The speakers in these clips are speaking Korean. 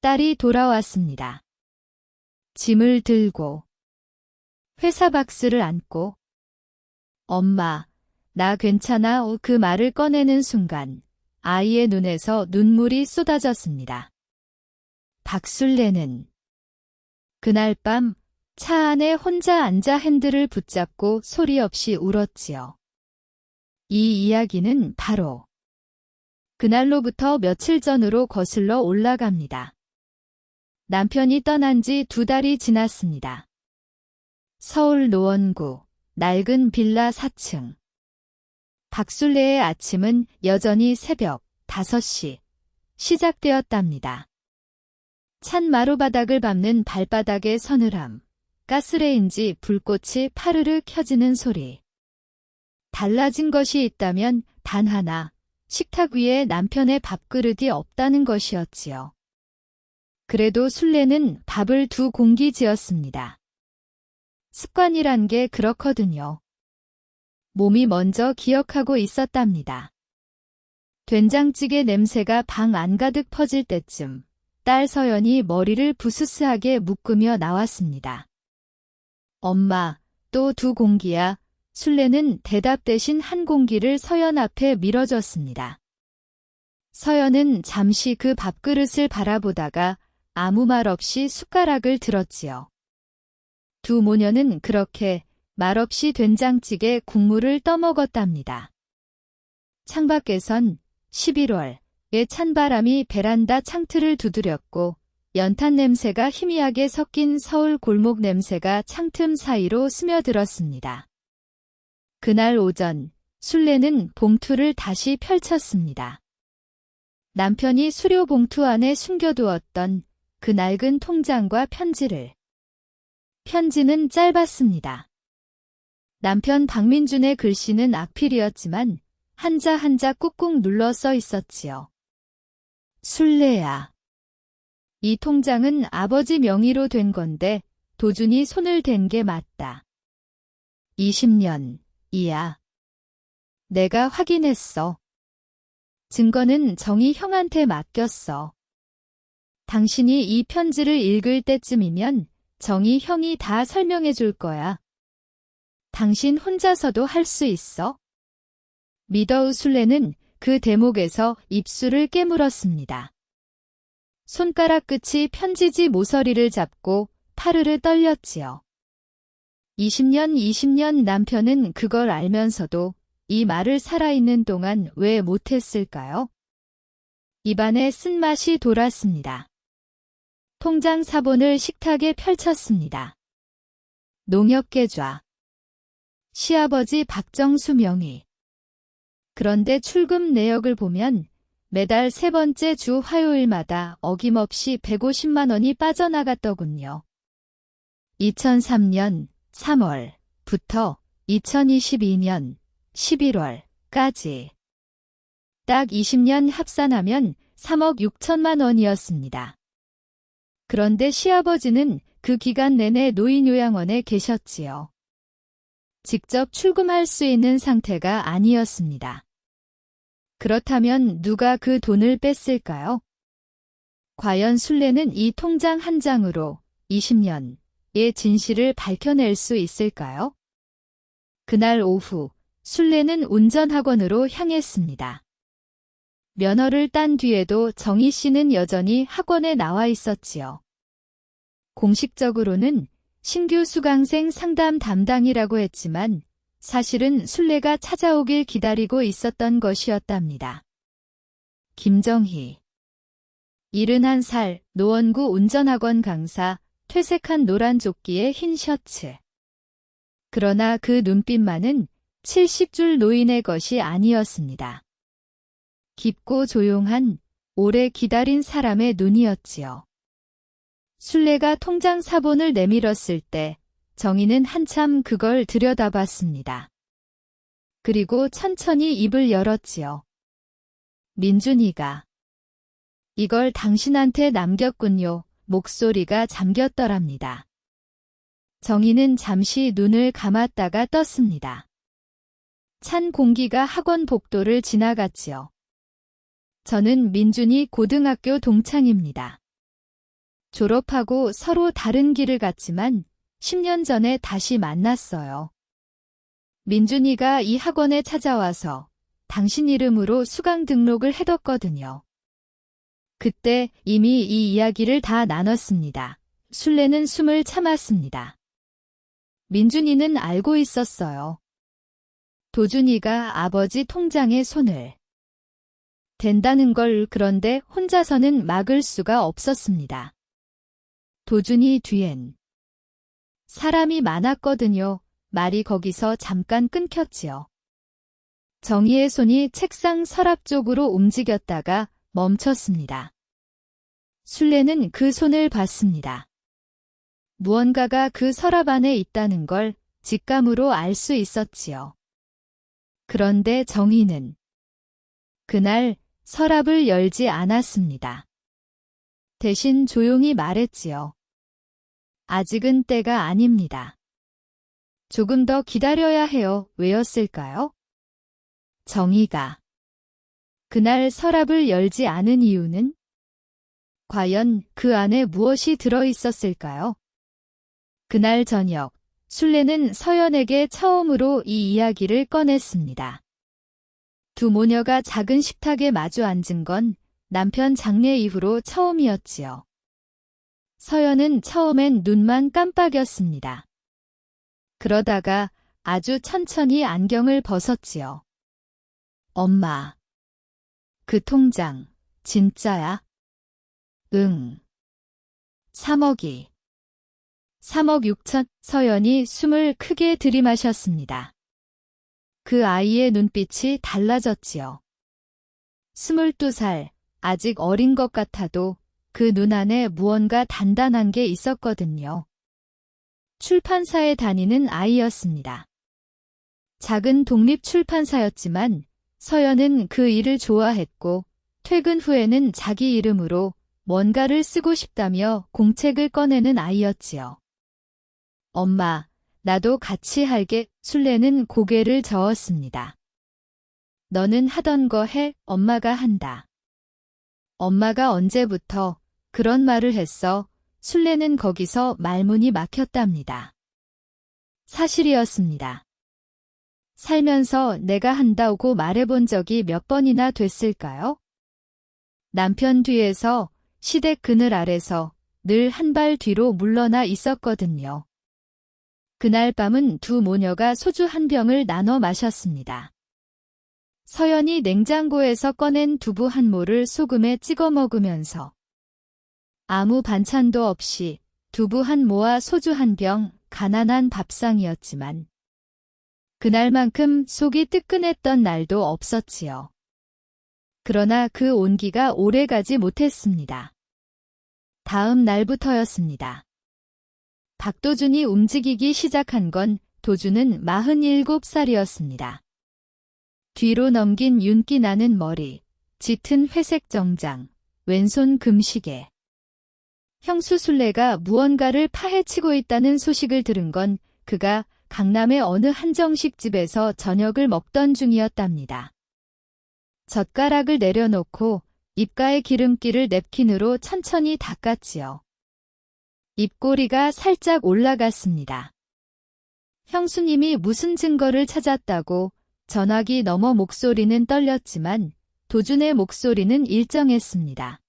딸이 돌아왔습니다. 짐을 들고 회사 박스를 안고 엄마, 나 괜찮아. 그 말을 꺼내는 순간 아이의 눈에서 눈물이 쏟아졌습니다. 박술래는 그날 밤 차 안에 혼자 앉아 핸들을 붙잡고 소리 없이 울었지요. 이 이야기는 바로 그날로부터 며칠 전으로 거슬러 올라갑니다. 남편이 떠난 지 2달이 지났습니다. 서울 노원구 낡은 빌라 4층. 박술래의 아침은 여전히 새벽 5시 시작되었답니다. 찬 마루바닥을 밟는 발바닥의 서늘함, 가스레인지 불꽃이 파르르 켜지는 소리. 달라진 것이 있다면 단 하나, 식탁 위에 남편의 밥그릇이 없다는 것이었지요. 그래도 술래는 밥을 2공기 지었습니다. 습관이란 게 그렇거든요. 몸이 먼저 기억하고 있었답니다. 된장찌개 냄새가 방 안가득 퍼질 때쯤 딸 서연이 머리를 부스스하게 묶으며 나왔습니다. 엄마, 또 2공기야. 술래는 대답 대신 1공기를 서연 앞에 밀어줬습니다. 서연은 잠시 그 밥그릇을 바라보다가 아무 말 없이 숟가락을 들었지요. 2 모녀는 그렇게 말없이 된장찌개 국물을 떠먹었답니다. 창밖에선 11월의 찬바람이 베란다 창틀을 두드렸고 연탄 냄새가 희미하게 섞인 서울 골목 냄새가 창틈 사이로 스며들었습니다. 그날 오전 술래는 봉투를 다시 펼쳤습니다. 남편이 수료 봉투 안에 숨겨두었던 그 낡은 통장과 편지를. 편지는 짧았습니다. 남편 박민준의 글씨는 악필이었지만 한자 한자 꾹꾹 눌러 써 있었지요. 술래야. 이 통장은 아버지 명의로 된 건데 도준이 손을 댄 게 맞다. 20년 이야. 내가 확인했어. 증거는 정희 형한테 맡겼어. 당신이 이 편지를 읽을 때쯤이면 정희 형이 다 설명해 줄 거야. 당신 혼자서도 할 수 있어? 믿어우 술래는 그 대목에서 입술을 깨물었습니다. 손가락 끝이 편지지 모서리를 잡고 파르르 떨렸지요. 20년 남편은 그걸 알면서도 이 말을 살아있는 동안 왜 못했을까요? 입안에 쓴맛이 돌았습니다. 통장 사본을 식탁에 펼쳤습니다. 농협계좌. 시아버지 박정수 명의. 그런데 출금 내역을 보면 매달 3번째 주 화요일마다 어김없이 150만 원이 빠져나갔더군요. 2003년 3월부터 2022년 11월까지 딱 20년 합산하면 3억 6천만 원이었습니다. 그런데 시아버지는 그 기간 내내 노인요양원에 계셨지요. 직접 출금할 수 있는 상태가 아니었습니다. 그렇다면 누가 그 돈을 뺐을까요? 과연 술래는 이 통장 한 장으로 20년의 진실을 밝혀낼 수 있을까요? 그날 오후 술래는 운전학원으로 향했습니다. 면허를 딴 뒤에도 정희 씨는 여전히 학원에 나와 있었지요. 공식적으로는 신규 수강생 상담 담당이라고 했지만 사실은 술래가 찾아오길 기다리고 있었던 것이었답니다. 김정희 71살 노원구 운전학원 강사, 퇴색한 노란 조끼에 흰 셔츠. 그러나 그 눈빛만은 70줄 노인의 것이 아니었습니다. 깊고 조용한 오래 기다린 사람의 눈이었지요. 술래가 통장 사본을 내밀었을 때 정희는 한참 그걸 들여다봤습니다. 그리고 천천히 입을 열었지요. 민준이가 이걸 당신한테 남겼군요. 목소리가 잠겼더랍니다. 정희는 잠시 눈을 감았다가 떴습니다. 찬 공기가 학원 복도를 지나갔지요. 저는 민준이 고등학교 동창입니다. 졸업하고 서로 다른 길을 갔지만 10년 전에 다시 만났어요. 민준이가 이 학원에 찾아와서 당신 이름으로 수강 등록을 해뒀거든요. 그때 이미 이 이야기를 다 나눴습니다. 술래는 숨을 참았습니다. 민준이는 알고 있었어요. 도준이가 아버지 통장에 손을 댄다는 걸. 그런데 혼자서는 막을 수가 없었습니다. 도준이 뒤엔 사람이 많았거든요. 말이 거기서 잠깐 끊겼지요. 정희의 손이 책상 서랍 쪽으로 움직였다가 멈췄습니다. 술래는 그 손을 봤습니다. 무언가가 그 서랍 안에 있다는 걸 직감으로 알 수 있었지요. 그런데 정희는 그날 서랍을 열지 않았습니다. 대신 조용히 말했지요. 아직은 때가 아닙니다. 조금 더 기다려야 해요. 왜였을까요? 정희가 그날 서랍을 열지 않은 이유는 과연 그 안에 무엇이 들어 있었을까요? 그날 저녁, 술래는 서연에게 처음으로 이 이야기를 꺼냈습니다. 두 모녀가 작은 식탁에 마주 앉은 건 남편 장례 이후로 처음이었지요. 서연은 처음엔 눈만 깜빡였습니다. 그러다가 아주 천천히 안경을 벗었지요. 엄마, 그 통장 진짜야? 응. 3억이. 3억 6천. 서연이 숨을 크게 들이마셨습니다. 그 아이의 눈빛이 달라졌지요. 22살, 아직 어린 것 같아도 그 눈 안에 무언가 단단한 게 있었거든요. 출판사에 다니는 아이였습니다. 작은 독립 출판사였지만 서연은 그 일을 좋아했고 퇴근 후에는 자기 이름으로 뭔가를 쓰고 싶다며 공책을 꺼내는 아이였지요. 엄마, 나도 같이 할게. 술래는 고개를 저었습니다. 너는 하던 거 해, 엄마가 한다. 엄마가 언제부터 그런 말을 했어? 술래는 거기서 말문이 막혔답니다. 사실이었습니다. 살면서 내가 한다고 말해본 적이 몇 번이나 됐을까요? 남편 뒤에서 시댁 그늘 아래서 늘 한 발 뒤로 물러나 있었거든요. 그날 밤은 두 모녀가 소주 한 병을 나눠 마셨습니다. 서연이 냉장고에서 꺼낸 두부 한 모를 소금에 찍어 먹으면서 아무 반찬도 없이 두부 한 모와 소주 한 병, 가난한 밥상이었지만 그날만큼 속이 뜨끈했던 날도 없었지요. 그러나 그 온기가 오래가지 못했습니다. 다음 날부터였습니다. 박도준이 움직이기 시작한 건 도준은 47살이었습니다. 뒤로 넘긴 윤기 나는 머리, 짙은 회색 정장, 왼손 금시계. 형수 술래가 무언가를 파헤치고 있다는 소식을 들은 건 그가 강남의 어느 한정식집에서 저녁을 먹던 중이었답니다. 젓가락을 내려놓고 입가에 기름기를 냅킨으로 천천히 닦았지요. 입꼬리가 살짝 올라갔습니다. 형수님이 무슨 증거를 찾았다고 전화기 너머 목소리는 떨렸지만 도준의 목소리는 일정했습니다.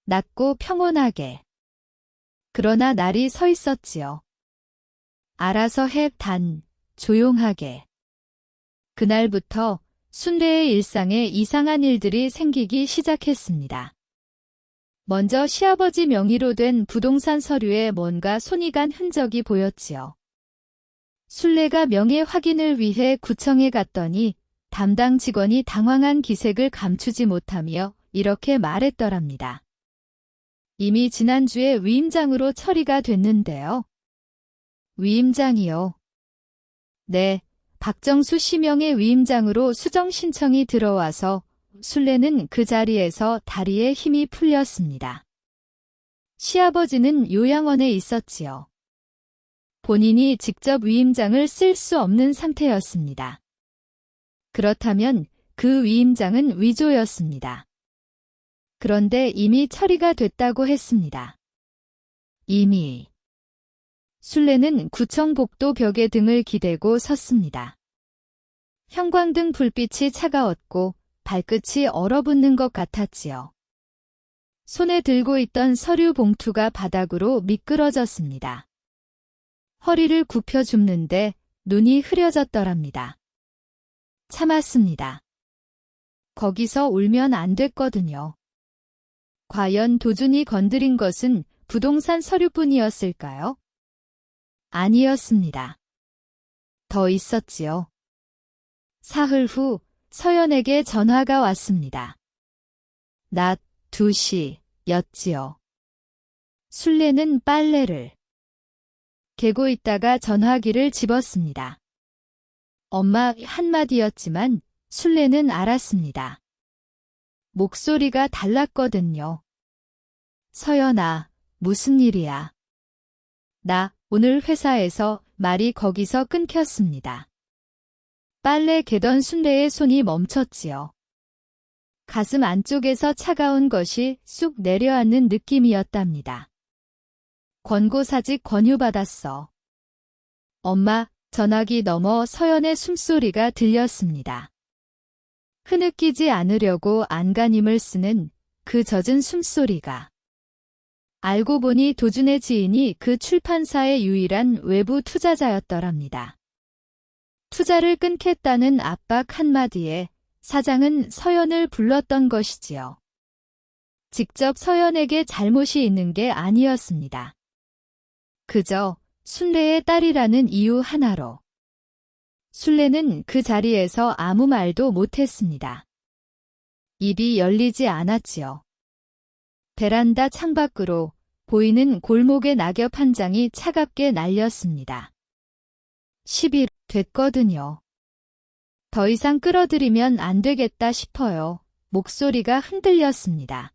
낮고 평온하게. 그러나 날이 서 있었지요. 알아서 해. 단, 조용하게. 그날부터 순례의 일상에 이상한 일들이 생기기 시작했습니다. 먼저 시아버지 명의로 된 부동산 서류에 뭔가 손이 간 흔적이 보였지요. 순례가 명예 확인을 위해 구청에 갔더니 담당 직원이 당황한 기색을 감추지 못하며 이렇게 말했더랍니다. 이미 지난주에 위임장으로 처리가 됐는데요. 위임장이요? 네, 박정수 씨 명의 위임장으로 수정 신청이 들어와서 순례는 그 자리에서 다리에 힘이 풀렸습니다. 시아버지는 요양원에 있었지요. 본인이 직접 위임장을 쓸 수 없는 상태였습니다. 그렇다면 그 위임장은 위조였습니다. 그런데 이미 처리가 됐다고 했습니다. 이미. 순례는 구청 복도 벽에 등을 기대고 섰습니다. 형광등 불빛이 차가웠고 발끝이 얼어붙는 것 같았지요. 손에 들고 있던 서류 봉투가 바닥으로 미끄러졌습니다. 허리를 굽혀 줍는데 눈이 흐려졌더랍니다. 참았습니다. 거기서 울면 안 됐거든요. 과연 도준이 건드린 것은 부동산 서류뿐이었을까요? 아니었습니다. 더 있었지요. 사흘 후 서연에게 전화가 왔습니다. 낮 2시였지요. 순례는 빨래를 개고 있다가 전화기를 집었습니다. 엄마 한마디였지만 순례는 알았습니다. 목소리가 달랐거든요. 서연아, 무슨 일이야? 나 오늘 회사에서 말이 거기서 끊겼습니다. 빨래 개던 순례의 손이 멈췄지요. 가슴 안쪽에서 차가운 것이 쑥 내려앉는 느낌이었답니다. 권고사직 권유받았어. 엄마, 전화기 너머 서연의 숨소리가 들렸습니다. 흐느끼지 않으려고 안간힘을 쓰는 그 젖은 숨소리가. 알고 보니 도준의 지인이 그 출판사의 유일한 외부 투자자였더랍니다. 투자를 끊겠다는 압박 한마디에 사장은 서연을 불렀던 것이지요. 직접 서연에게 잘못이 있는 게 아니었습니다. 그저 순례의 딸이라는 이유 하나로. 순례는 그 자리에서 아무 말도 못했습니다. 입이 열리지 않았지요. 베란다 창밖으로 보이는 골목의 낙엽 한 장이 차갑게 날렸습니다. 10일 됐거든요. 더 이상 끌어들이면 안 되겠다 싶어요. 목소리가 흔들렸습니다.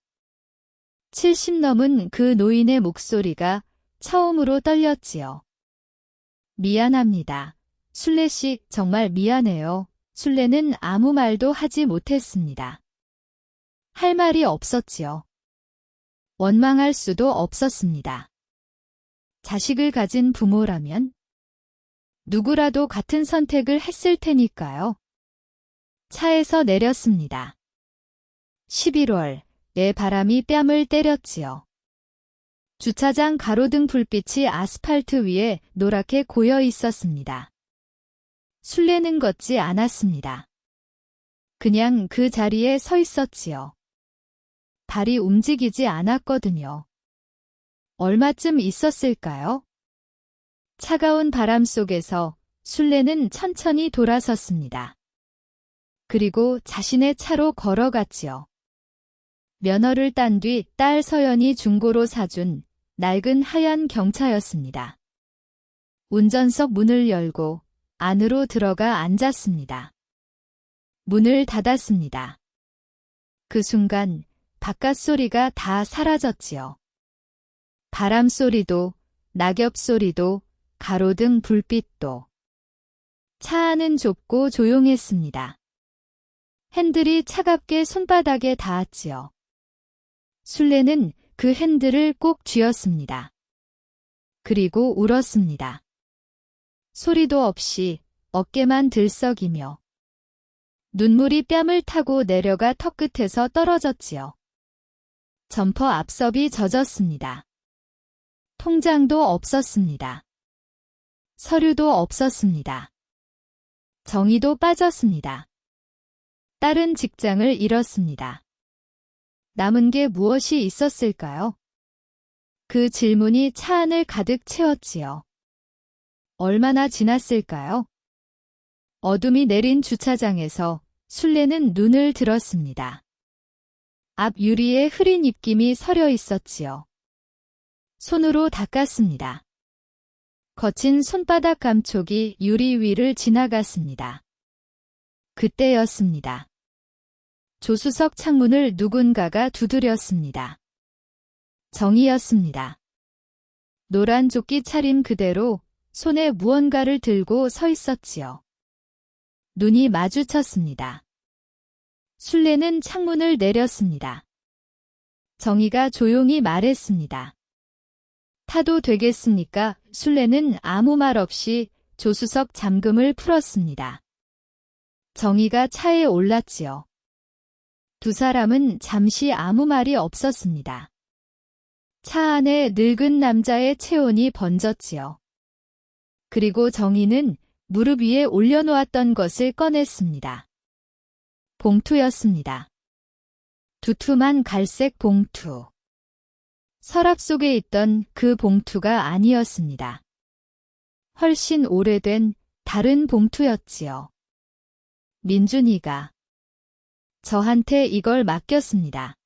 70 넘은 그 노인의 목소리가 처음으로 떨렸지요. 미안합니다. 순례씨 정말 미안해요. 순례는 아무 말도 하지 못했습니다. 할 말이 없었지요. 원망할 수도 없었습니다. 자식을 가진 부모라면 누구라도 같은 선택을 했을 테니까요. 차에서 내렸습니다. 11월에 바람이 뺨을 때렸지요. 주차장 가로등 불빛이 아스팔트 위에 노랗게 고여 있었습니다. 순례는 걷지 않았습니다. 그냥 그 자리에 서 있었지요. 발이 움직이지 않았거든요. 얼마쯤 있었을까요? 차가운 바람 속에서 순례는 천천히 돌아섰습니다. 그리고 자신의 차로 걸어갔지요. 면허를 딴 뒤 딸 서연이 중고로 사준 낡은 하얀 경차였습니다. 운전석 문을 열고 안으로 들어가 앉았습니다. 문을 닫았습니다. 그 순간 바깥 소리가 다 사라졌지요. 바람 소리도, 낙엽 소리도, 가로등 불빛도. 차 안은 좁고 조용했습니다. 핸들이 차갑게 손바닥에 닿았지요. 순례는 그 핸들을 꼭 쥐었습니다. 그리고 울었습니다. 소리도 없이 어깨만 들썩이며. 눈물이 뺨을 타고 내려가 턱끝에서 떨어졌지요. 점퍼 앞섭이 젖었습니다. 통장도 없었습니다. 서류도 없었습니다. 정의도 빠졌습니다. 딸은 직장을 잃었습니다. 남은 게 무엇이 있었을까요? 그 질문이 차 안을 가득 채웠지요. 얼마나 지났을까요? 어둠이 내린 주차장에서 순례는 눈을 들었습니다. 앞 유리에 흐린 입김이 서려 있었지요. 손으로 닦았습니다. 거친 손바닥 감촉이 유리 위를 지나갔습니다. 그때였습니다. 조수석 창문을 누군가가 두드렸습니다. 정이었습니다. 노란 조끼 차림 그대로 손에 무언가를 들고 서 있었지요. 눈이 마주쳤습니다. 순례는 창문을 내렸습니다. 정의가 조용히 말했습니다. 타도 되겠습니까? 순례는 아무 말 없이 조수석 잠금을 풀었습니다. 정희가 차에 올랐지요. 두 사람은 잠시 아무 말이 없었습니다. 차 안에 늙은 남자의 체온이 번졌지요. 그리고 정희는 무릎 위에 올려놓았던 것을 꺼냈습니다. 봉투였습니다. 두툼한 갈색 봉투. 서랍 속에 있던 그 봉투가 아니었습니다. 훨씬 오래된 다른 봉투였지요. 민준이가 저한테 이걸 맡겼습니다.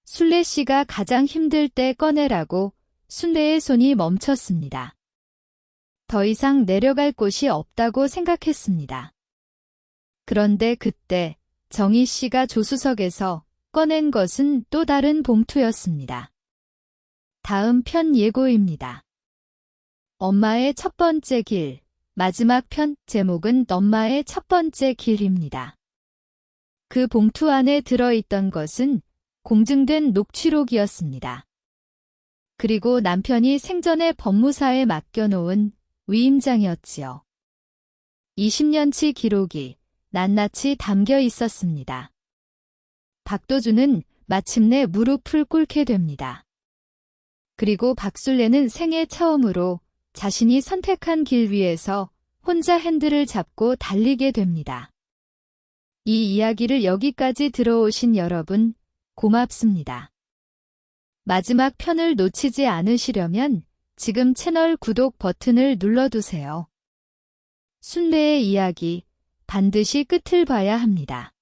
순례 씨가 가장 힘들 때 꺼내라고. 순례의 손이 멈췄습니다. 더 이상 내려갈 곳이 없다고 생각했습니다. 그런데 그때 정희 씨가 조수석에서 꺼낸 것은 또 다른 봉투였습니다. 다음 편 예고입니다. 엄마의 첫 번째 길, 마지막 편, 제목은 엄마의 첫 번째 길입니다. 그 봉투 안에 들어있던 것은 공증된 녹취록이었습니다. 그리고 남편이 생전에 법무사에 맡겨놓은 위임장이었지요. 20년치 기록이 낱낱이 담겨 있었습니다. 박도준은 마침내 무릎을 꿇게 됩니다. 그리고 박순례는 생애 처음으로 자신이 선택한 길 위에서 혼자 핸들을 잡고 달리게 됩니다. 이 이야기를 여기까지 들어오신 여러분, 고맙습니다. 마지막 편을 놓치지 않으시려면 지금 채널 구독 버튼을 눌러두세요. 순례의 이야기, 반드시 끝을 봐야 합니다.